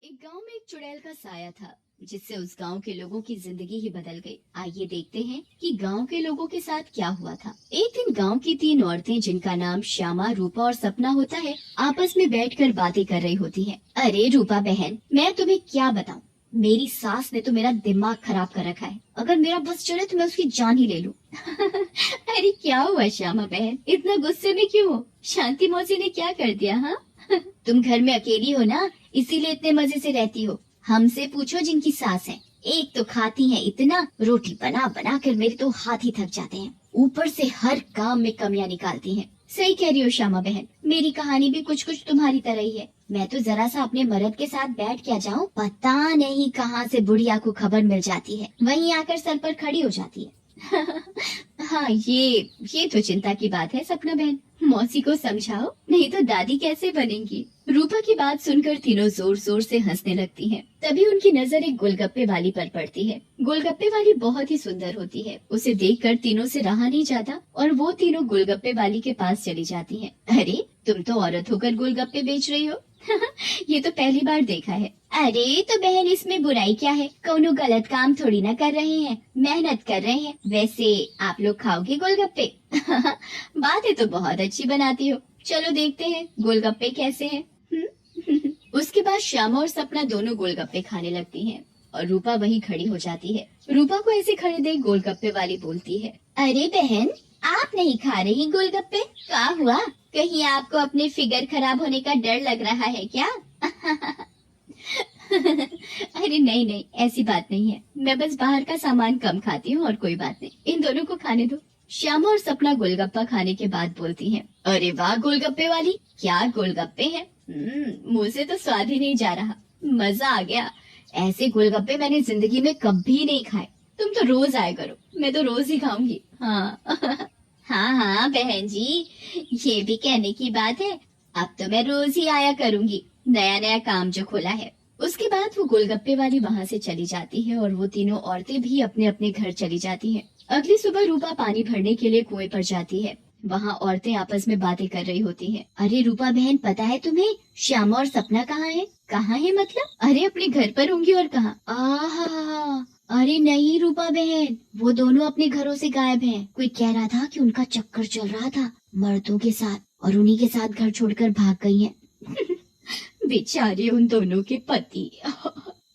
एक गांव में एक चुड़ैल का साया था जिससे उस गांव के लोगों की जिंदगी ही बदल गई। आइए देखते हैं कि गांव के लोगों के साथ क्या हुआ था। एक दिन गांव की तीन औरतें जिनका नाम श्यामा, रूपा और सपना होता है, आपस में बैठकर बातें कर रही होती हैं। अरे रूपा बहन, मैं तुम्हें क्या बताऊं, मेरी सास ने तो मेरा दिमाग खराब कर रखा है। अगर मेरा बस चले तो मैं उसकी जान ही ले लूं। अरे क्या हुआ श्यामा बहन, इतना गुस्से में क्यों हो? शांति मौसी ने क्या कर दिया? हाँ तुम घर में अकेली हो ना, इसीलिए इतने मजे से रहती हो। हमसे पूछो जिनकी सास है, एक तो खाती है इतना, रोटी बना बना कर मेरे तो हाथ ही थक जाते हैं, ऊपर से हर काम में कमियां निकालती हैं। सही कह रही हो श्यामा बहन, मेरी कहानी भी कुछ कुछ तुम्हारी तरह ही है। मैं तो जरा सा अपने मर्द के साथ बैठ क्या जाऊं, पता नहीं कहाँ से बुढ़िया को खबर मिल जाती है, वहीं आकर सर पर खड़ी हो जाती है। हाँ ये तो चिंता की बात है सपना बहन, मौसी को समझाओ, नहीं तो दादी कैसे बनेंगी। रूपा की बात सुनकर तीनों जोर जोर से हंसने लगती हैं। तभी उनकी नजर एक गोलगप्पे वाली पर पड़ती है। गोलगप्पे वाली बहुत ही सुंदर होती है, उसे देखकर तीनों से रहा नहीं जाता और वो तीनों गोलगप्पे वाली के पास चली जाती हैं। अरे तुम तो औरत होकर गोलगप्पे बेच रही हो। ये तो पहली बार देखा है। अरे तो बहन, इसमें बुराई क्या है, कोनो गलत काम थोड़ी ना कर रहे हैं, मेहनत कर रहे हैं। वैसे आप लोग खाओगे गोलगप्पे? बातें तो बहुत अच्छी बनाती हो, चलो देखते हैं गोलगप्पे कैसे हैं। उसके बाद श्यामा और सपना दोनों गोलगप्पे खाने लगती हैं और रूपा वहीं खड़ी हो जाती है। रूपा को ऐसे खड़े देख गोलगप्पे वाली बोलती है, अरे बहन, आप नहीं खा रही गोलगप्पे? क्या हुआ, कहीं आपको अपने फिगर खराब होने का डर लग रहा है क्या? अरे नहीं नहीं, ऐसी बात नहीं है, मैं बस बाहर का सामान कम खाती हूँ और कोई बात नहीं, इन दोनों को खाने दो। श्यामा और सपना गोलगप्पा खाने के बाद बोलती हैं, अरे वाह गोलगप्पे वाली, क्या गोलगप्पे हैं। मुंह से तो स्वाद ही नहीं जा रहा, मजा आ गया। ऐसे गोलगप्पे मैंने जिंदगी में कभी नहीं खाए। तुम तो रोज आया करो, मैं तो रोज ही खाऊंगी। हाँ हाँ हाँ बहन जी, ये भी कहने की बात है, अब तो मैं रोज ही आया करूंगी, नया नया काम जो खोला है। उसके बाद वो गोलगप्पे वाली वहाँ से चली जाती है और वो तीनों औरतें भी अपने अपने घर चली जाती हैं। अगली सुबह रूपा पानी भरने के लिए कुएं पर जाती है। वहाँ औरतें आपस में बातें कर रही होती हैं। अरे रूपा बहन, पता है तुम्हें श्यामा और सपना कहाँ है? कहाँ है मतलब? अरे अपने घर पर होंगी और कहाँ? आहा, अरे नहीं रूपा बहन, वो दोनों अपने घरों से गायब हैं। कोई कह रहा था कि उनका चक्कर चल रहा था मर्दों के साथ और उन्हीं के साथ घर छोड़कर भाग गई हैं। बेचारे उन दोनों के पति।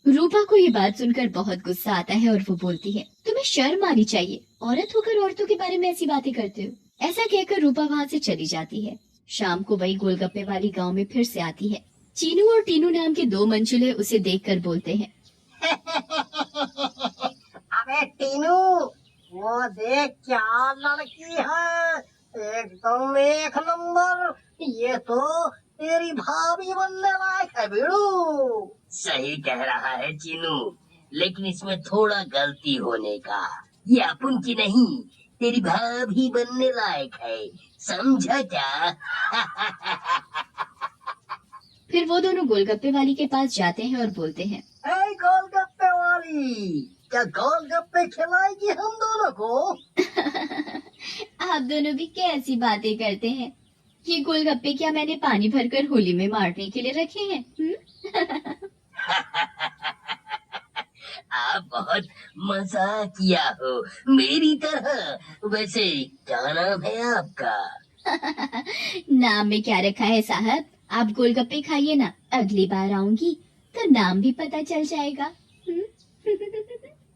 रूपा को ये बात सुनकर बहुत गुस्सा आता है और वो बोलती है, तुम्हें शर्म आनी चाहिए, औरत होकर औरतों के बारे में ऐसी बातें करते हो। ऐसा कहकर रूपा वहाँ से चली जाती है। शाम को वही गोलगप्पे वाली गांव में फिर से आती है। चीनू और टीनू नाम के दो मंचुले उसे देखकर बोलते हैं, अबे टीनू, वो देख क्या लड़की है, एकदम एक नंबर। ये तो तेरी भाभी बनने लायक है बीड़ू। सही कह रहा है चीनू, लेकिन इसमें थोड़ा गलती होने का। ये अपन की नहीं, तेरी भाभी बनने लायक है, समझा क्या? फिर वो दोनों गोलगप्पे वाली के पास जाते हैं और बोलते हैं, ए गोलगप्पे वाली, क्या गोलगप्पे खिलाएगी हम दोनों को? आप दोनों भी कैसी बातें करते हैं, ये गोलगप्पे क्या मैंने पानी भरकर होली में मारने के लिए रखे हैं? आप बहुत मजाक किया हो मेरी तरह। वैसे क्या नाम है आपका? नाम में क्या रखा है साहब, आप गोलगप्पे खाइए ना, अगली बार आऊंगी तो नाम भी पता चल जाएगा।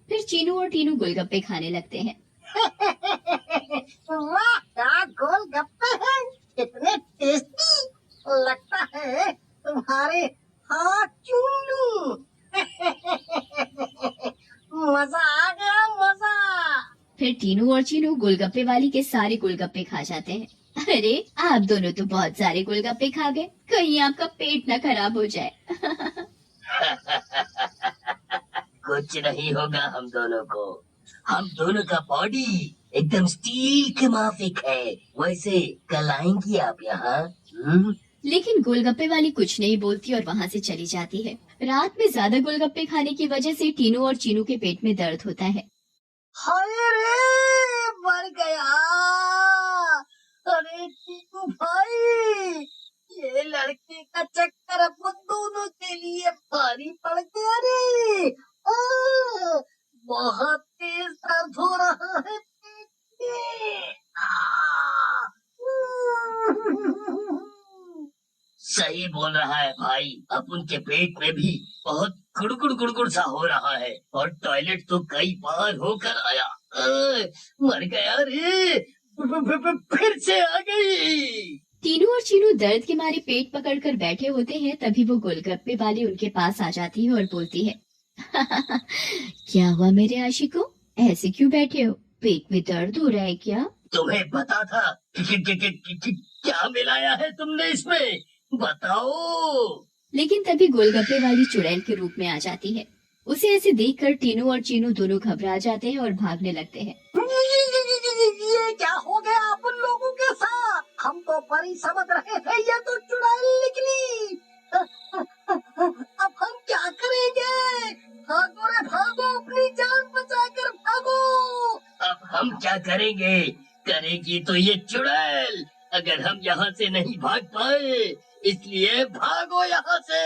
फिर चीनू और टीनू गोलगप्पे खाने लगते हैं। वाह, क्या गोलगप्पे हैं, कितने टेस्टी। लगता है तुम्हारे हाथ चूम लूं। मजा आ गया, मजा। फिर टीनू और चीनू गोलगप्पे वाली के सारे गोलगप्पे खा जाते हैं। अरे आप दोनों तो बहुत सारे गोलगप्पे खा गए, कहीं आपका पेट न खराब हो जाए। कुछ नहीं होगा हम दोनों को, हम दोनों का बॉडी एकदम स्टील के माफिक है। वैसे कल आएंगी आप यहाँ? लेकिन गोलगप्पे वाली कुछ नहीं बोलती और वहाँ से चली जाती है। रात में ज्यादा गोलगप्पे खाने की वजह से टीनू और चीनू के पेट में दर्द होता है। हाय रे, मर गया। अरे टीनू भाई, ये लड़के का चक्कर अब उन दोनों के लिए भारी पड़ गया रे। बहुत तेज दर्द हो रहा है पेट में। सही बोल रहा है भाई, अब उनके पेट में भी बहुत गुड़गुड़ गुड़गुड़ सा हो रहा है और टॉयलेट तो कई बार होकर आया। मर गया रे, फिर से आ गई। तीनू और चीनू दर्द के मारे पेट पकड़कर बैठे होते हैं। तभी वो गोलगप्पे वाली उनके पास आ जाती है और बोलती है क्या हुआ मेरे आशिकों, ऐसे क्यों बैठे हो? पेट में दर्द हो रहा है क्या? तुम्हें पता था क्या मिलाया है तुमने इसमें, बताओ। लेकिन तभी गोलगप्पे वाली चुड़ैल के रूप में आ जाती है। उसे ऐसे देखकर टीनू और चीनू दोनों घबरा जाते हैं और भागने लगते हैं। ये क्या हो गया आप उन लोगों के साथ? हम तो परी समझ रहे थे, ये तो चुड़ैल निकली। अब हम क्या करेंगे? भागो रे भागो, अपनी जान बचाकर भागो। अब हम क्या करेंगे? करेगी तो ये चुड़ैल, अगर हम यहाँ से नहीं भाग पाए, इसलिए भागो यहाँ से।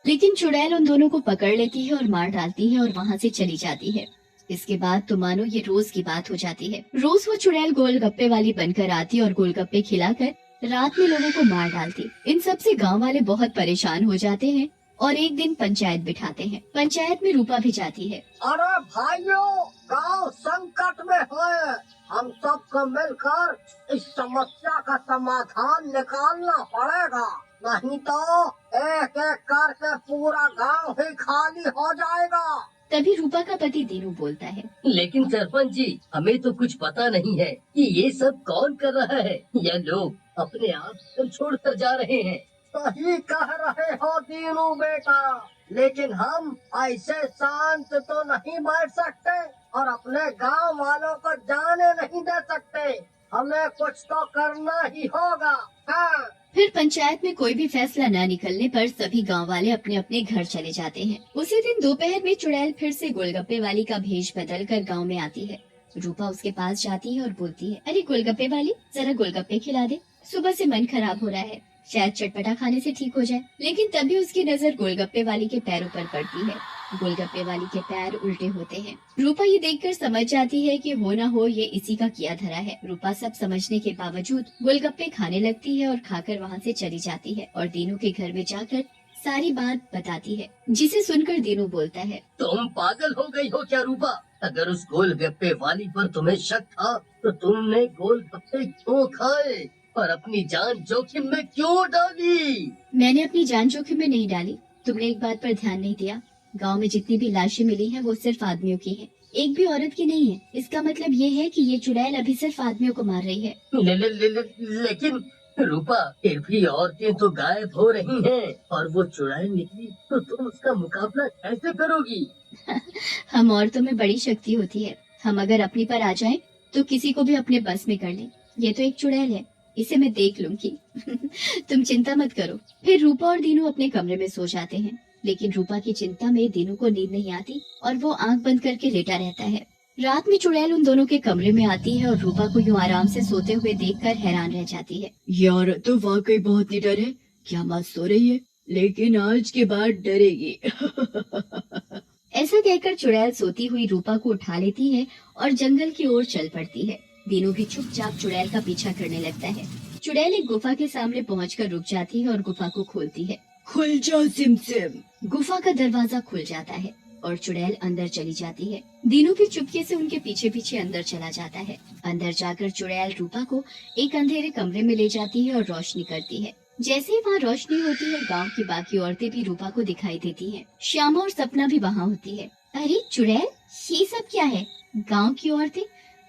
लेकिन चुड़ैल उन दोनों को पकड़ लेती है और मार डालती है और वहाँ से चली जाती है। इसके बाद तो मानो ये रोज की बात हो जाती है। रोज वो चुड़ैल गोलगप्पे वाली बनकर आती और गोलगप्पे खिलाकर रात में लोगों को मार डालती। इन सब से गाँव वाले बहुत परेशान हो जाते हैं और एक दिन पंचायत बिठाते हैं। पंचायत में रूपा भी जाती है। अरे भाइयों, गांव संकट में है, हम सबको मिलकर इस समस्या का समाधान निकालना पड़ेगा, नहीं तो एक एक करके पूरा गांव ही खाली हो जाएगा। तभी रूपा का पति दीनू बोलता है, लेकिन सरपंच जी, हमें तो कुछ पता नहीं है कि ये सब कौन कर रहा है। यह लोग अपने आप सब छोड़कर जा रहे हैं। सही कह रहे हो दीनू बेटा, लेकिन हम ऐसे शांत तो नहीं बैठ सकते और अपने गांव वालों को जाने नहीं दे सकते। हमें कुछ तो करना ही होगा। हाँ। फिर पंचायत में कोई भी फैसला न निकलने पर सभी गांव वाले अपने अपने घर चले जाते हैं। उसी दिन दोपहर में चुड़ैल फिर से गोलगप्पे वाली का भेष बदल कर गाँव में आती है। रूपा उसके पास जाती है और बोलती है, अरे गोलगप्पे वाली, जरा गोलगप्पे खिला दे, सुबह से मन खराब हो रहा है, शायद चटपटा खाने से ठीक हो जाए। लेकिन तभी उसकी नजर गोलगप्पे वाली के पैरों पर पड़ती है। गोलगप्पे वाली के पैर उल्टे होते हैं। रूपा ये देखकर समझ जाती है कि हो ना हो ये इसी का किया धरा है। रूपा सब समझने के बावजूद गोलगप्पे खाने लगती है और खाकर वहाँ से चली जाती है और दीनू के घर में जाकर सारी बात बताती है, जिसे सुनकर दीनू बोलता है, तुम पागल हो गई हो क्या रूपा? अगर उस गोलगप्पे वाली पर तुम्हें शक था तो तुमने गोलगप्पे क्यों खाए और अपनी जान जोखिम में क्यों डाली? मैंने अपनी जान जोखिम में नहीं डाली। तुमने एक बात पर ध्यान नहीं दिया, गांव में जितनी भी लाशें मिली हैं वो सिर्फ आदमियों की हैं, एक भी औरत की नहीं है। इसका मतलब ये है कि ये चुड़ैल अभी सिर्फ आदमियों को मार रही है। लेकिन रूपा, फिर भी औरतें तो गायब हो रही हैं और वो चुड़ैल निकली तो तुम उसका मुकाबला कैसे करोगी? हम औरतों में बड़ी शक्ति होती है, हम अगर अपनी पर आ जाएं तो किसी को भी अपने बस में कर लें। ये तो एक चुड़ैल है, इसे मैं देख लूंगी। तुम चिंता मत करो। फिर रूपा और दीनू अपने कमरे में सो जाते हैं। लेकिन रूपा की चिंता में दीनू को नींद नहीं आती और वो आंख बंद करके लेटा रहता है। रात में चुड़ैल उन दोनों के कमरे में आती है और रूपा को यूं आराम से सोते हुए देखकर हैरान रह जाती है। ये औरत तो वाकई बहुत निडर है, क्या मत सो रही है, लेकिन आज के बाद डरेगी। ऐसा कहकर चुड़ैल सोती हुई रूपा को उठा लेती है और जंगल की ओर चल पड़ती है। दीनू भी चुपचाप चुड़ैल का पीछा करने लगता है। चुड़ैल एक गुफा के सामने पहुंचकर रुक जाती है और गुफा को खोलती है। खुल जाओ सिमसिम। गुफा का दरवाजा खुल जाता है और चुड़ैल अंदर चली जाती है। दीनू भी चुपके से उनके पीछे पीछे अंदर चला जाता है। अंदर जाकर चुड़ैल रूपा को एक अंधेरे कमरे में ले जाती है और रोशनी करती है। जैसे ही वहाँ रोशनी होती है, गांव की बाकी औरतें भी रूपा को दिखाई देती हैं। श्यामा और सपना भी वहाँ होती है। अरे चुड़ैल, ये सब क्या है? गांव की औरतें,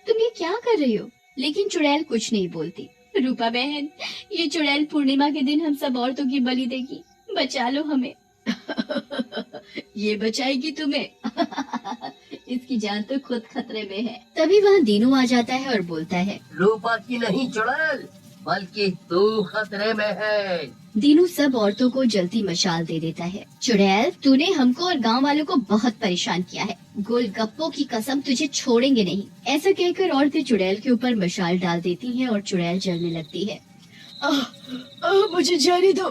तुम ये क्या कर रही हो? लेकिन चुड़ैल कुछ नहीं बोलती। रूपा बहन, ये चुड़ैल पूर्णिमा के दिन हम सब औरतों की बलि देगी, बचा लो हमें। ये बचाएगी तुम्हें। इसकी जान तो खुद खतरे में है। तभी वहाँ दीनू आ जाता है और बोलता है, रूपा की नहीं चुड़ैल, बल्कि तू खतरे में है। दीनू सब औरतों को जलती मशाल दे देता है। चुड़ैल, तूने हमको और गांव वालों को बहुत परेशान किया है, गोलगप्पों की कसम तुझे छोड़ेंगे नहीं। ऐसा कहकर औरतें चुड़ैल के ऊपर मशाल डाल देती हैं और चुड़ैल जलने लगती है। मुझे जाने दो,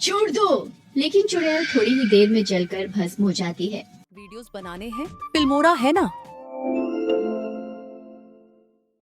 छोड़ दो। लेकिन चुड़ैल थोड़ी ही देर में जलकर भस्म हो जाती है। वीडियोस बनाने हैं, फिल्मोरा है ना।